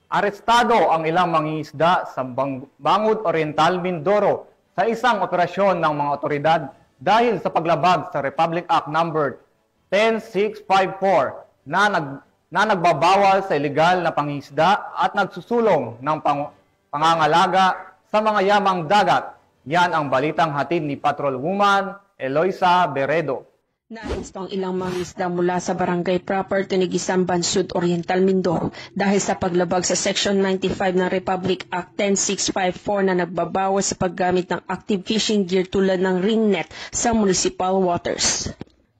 Arestado ang ilang mangingisda sa Bangud Oriental, Mindoro sa isang operasyon ng mga otoridad dahil sa paglabag sa Republic Act No. 10654 na nagbabawal sa ilegal na pangingisda at nagsusulong ng pangangalaga sa mga yamang dagat. Yan ang balitang hatid ni Patrolwoman Eloisa Beredo. Naaresto ang ilang mangingisda mula sa barangay proper Tinigisan, Bansud Oriental, Mindoro dahil sa paglabag sa Section 95 ng Republic Act 10654 na nagbabawas sa paggamit ng active fishing gear tulad ng ring net sa municipal waters.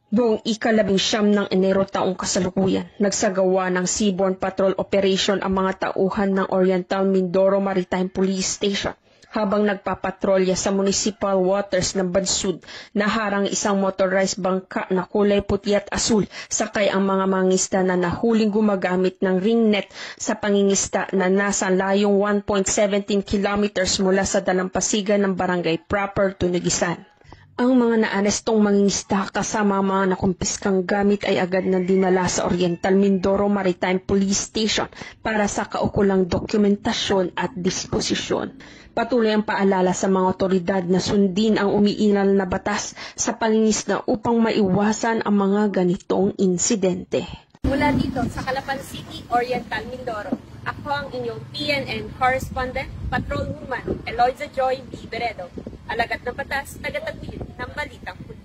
Buong ika-19 ng Enero taong kasalukuyan, nagsagawa ng seaborne patrol operation ang mga tauhan ng Oriental Mindoro Maritime Police Station. Habang nagpapatrolya sa municipal waters ng Bansud, naharang isang motorized bangka na kulay puti at asul, sakay ang mga mangingisda na nahuling gumagamit ng ring net sa pangingisda na nasa layong 1.17 kilometers mula sa dalampasigan ng barangay proper Tunigisan. Ang mga naanestong mangingisda kasama mga nakumpiskang gamit ay agad na dinala sa Oriental Mindoro Maritime Police Station para sa kaukulang dokumentasyon at disposisyon. Patuloy ang paalala sa mga otoridad na sundin ang umiiral na batas sa pangingisda upang maiwasan ang mga ganitong insidente. Mula dito sa Calapan City, Oriental Mindoro, ako ang inyong PNN correspondent, Patrolwoman Eloisa Joy B. Beredo, alagad ng batas, tagataguyod ng Balitang Pulis.